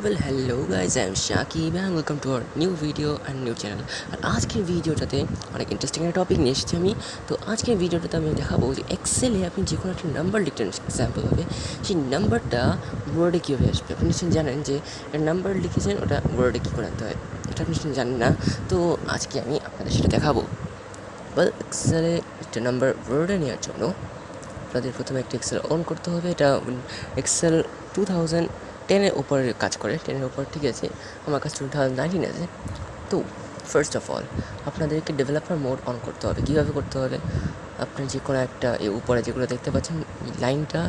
Well, hello guys, I'm Shakib and welcome to our new video and new channel. আর আজকের ভিডিওটাতে অনেক interesting একটা topic নিয়ে এসেছি আমি। তো আজকের ভিডিওটাতে আমি দেখাবো যে এক্সেলে আপনি যে কোনো একটা নাম্বার লিখলেন এক্সাম্পল হবে, সেই নাম্বারটা ওয়ার্ডে কীভাবে আসবে। আপনি নিশ্চয়ই জানেন যে একটা নাম্বার লিখেছেন, ওটা ওয়ার্ডে কী করে আনতে হয়, এটা আপনি নিশ্চয়ই জানেন না। তো আজকে আমি আপনাদের সেটা দেখাবো। ওয়েল, এক্সেলে একটা নাম্বার ওয়ার্ডে নেওয়ার জন্য আপনাদের প্রথমে একটা এক্সেল অন করতে হবে। এটা এক্সেল 2010-এর ওপরে কাজ করে, 10-এর ওপর, ঠিক আছে। আমার কাছে 2019 আছে। তো ফার্স্ট অফ অল আপনাদেরকে ডেভেলপার মোড অন করতে হবে। কীভাবে করতে হবে? আপনার যে কোনো একটা উপরে যেগুলো দেখতে পাচ্ছেন লাইনটা,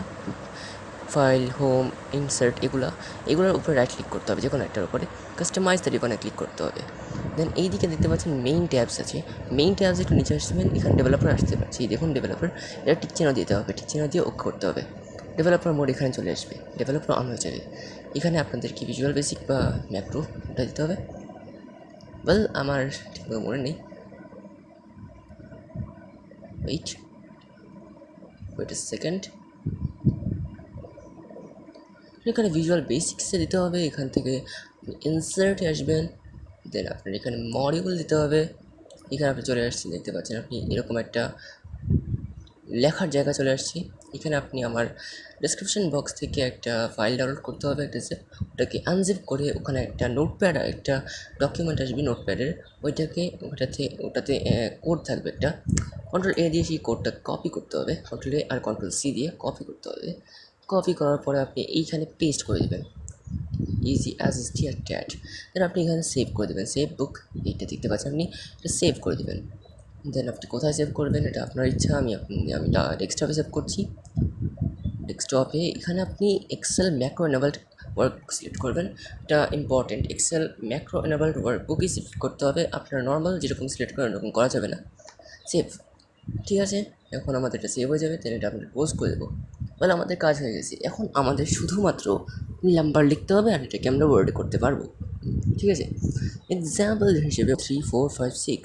ফাইল, হোম, ইনসার্ট, এগুলোর উপরে রাইট ক্লিক করতে হবে, যে কোনো একটার উপরে কাস্টমাইজ দ্য রিবনে ক্লিক করতে হবে। দেন এই দিকে দেখতে পাচ্ছেন মেইন ট্যাবস আছে। মেইন ট্যাবস একটু নিচে আসবেন, এখানে ডেভেলপার আসতে পারছি, দেখুন ডেভেলপার, এটা টিক চিহ্ন দিতে হবে, টিক চিহ্ন দিয়ে ওকে করতে হবে। ডেভেলপার মোড এখানে চলে আসবে, ডেভেলপার অন হয়ে যাবে। এখানে আপনাদের কি ভিজুয়াল বেসিক বা ম্যাক্রো ওটা দিতে হবে। ওয়েল, আমার ঠিকভাবে মনে নেই, ওয়েট এ সেকেন্ড। এখানে ভিজুয়াল বেসিক্সে দিতে হবে, এখান থেকে ইনসার্টে আসবেন, দেন আপনার এখানে মডিউল দিতে হবে। এখানে আপনি চলে আসছেন, দেখতে পাচ্ছেন আপনি এরকম একটা লেখার জায়গা চলে আসছি। এখানে আপনি আমার ডেসক্রিপশন বক্স থেকে একটা ফাইল ডাউনলোড করতে হবে, একটা জিপ, ওটাকে আনজিপ করে ওখানে একটা নোটপ্যাড, একটা ডকুমেন্ট আসবে নোটপ্যাডের, ওটাতে কোড থাকবে একটা। কন্ট্রোল A দিয়ে সেই কোডটা কপি করতে হবে, কন্ট্রোল A আর কন্ট্রোল C দিয়ে কপি করতে হবে। কপি করার পরে আপনি এইখানে পেস্ট করে দেবেন, easy as is T at. Then আপনি এখানে সেভ করে দেবেন, সেভ বুক, এইটা দেখতে পাচ্ছেন আপনি, এটা সেভ করে দেবেন। দেন আপনি কোথায় সেভ করবেন এটা আপনার ইচ্ছা। আমি ডেস্কটপে সেভ করছি। ডেস্কটপে এখানে আপনি Excel macro enabled work select করবেন, এটা important. Excel macro enabled work বুকই সিলেক্ট করতে হবে, আপনার নর্মাল যেরকম সিলেক্ট করেন ওরকম করা যাবে না। সেভ, ঠিক আছে। এখন আমাদের এটা সেভ হয়ে যাবে, তাহলে এটা আমরা পোস্ট করে দেবো। বলে আমাদের কাজ হয়ে গেছে। এখন আমাদের শুধুমাত্র নাম্বার লিখতে হবে আর এটাকে আমরা ওয়ার্ডে করতে পারবো, ঠিক আছে। এক্সাম্পল হিসেবে 3 4 5 6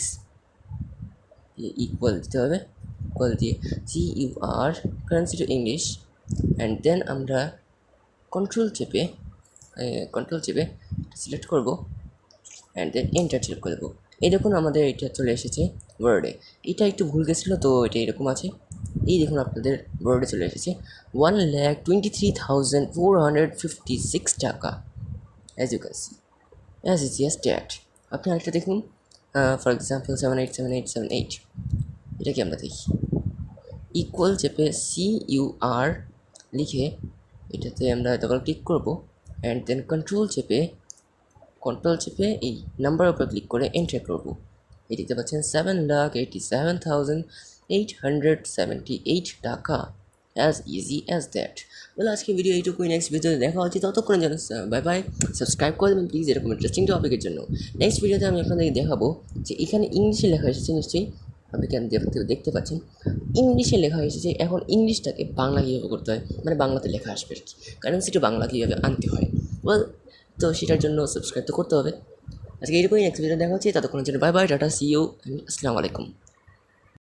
ইকুয়াল দিতে হবে, ইকুয়াল দিয়ে CUR currency to English, and then আমরা কন্ট্রোল চেপে সিলেক্ট করবো, অ্যান্ড দেন এন্টার সিলেক্ট করে দেবো। এই দেখুন আমাদের এটা চলে এসেছে ওয়ার্ডে। এটা একটু ভুল গেছিলো, তো এটা এরকম আছে। এই দেখুন আপনাদের ওয়ার্ডে চলে এসেছে 1,23,456 টাকা, as you can see, as easy as that. আপনি আরেকটা দেখুন, ফর এক্সাম্পল 787878, এটা কি আমরা দেখি, ইকুয়াল চেপে CUR লিখে এটাতে আমরা ডবল ক্লিক করবো, অ্যান্ড দেন কন্ট্রোল চেপে এই নাম্বারের উপর ক্লিক করে এন্টার করবো। এই দেখতে পাচ্ছেন 7,87,878 টাকা, অ্যাজ ইজি অ্যাজ দ্যাট। বলে আজকে ভিডিও এইটুকুই, নেক্সট ভিডিওতে দেখা হচ্ছে, ততক্ষণে যেন বাই বাই, সাবস্ক্রাইব করে দেবেন প্লিজ এরকম ইন্টারেস্টিং টপিকের জন্য। নেক্সট ভিডিওতে আমি আপনাদেরকে দেখাবো যে এখানে ইংলিশে লেখা এসেছে, নিশ্চয়ই আপনি কেন দেখতে পাচ্ছেন ইংলিশে লেখা এসেছে। এখন ইংলিশটাকে বাংলা কীভাবে করতে হয়, মানে বাংলাতে লেখা আসবে আর কি, কারেন্সিটা বাংলা কীভাবে আনতে হয়, ওয়েল, তো সেটার জন্য সাবস্ক্রাইব তো করতে হবে। আজকে এইরকমই, নেক্সট ভিডিও দেখা হচ্ছে, ততক্ষণের জন্য bye bye, tata, see you, আসসালামু আলাইকুম।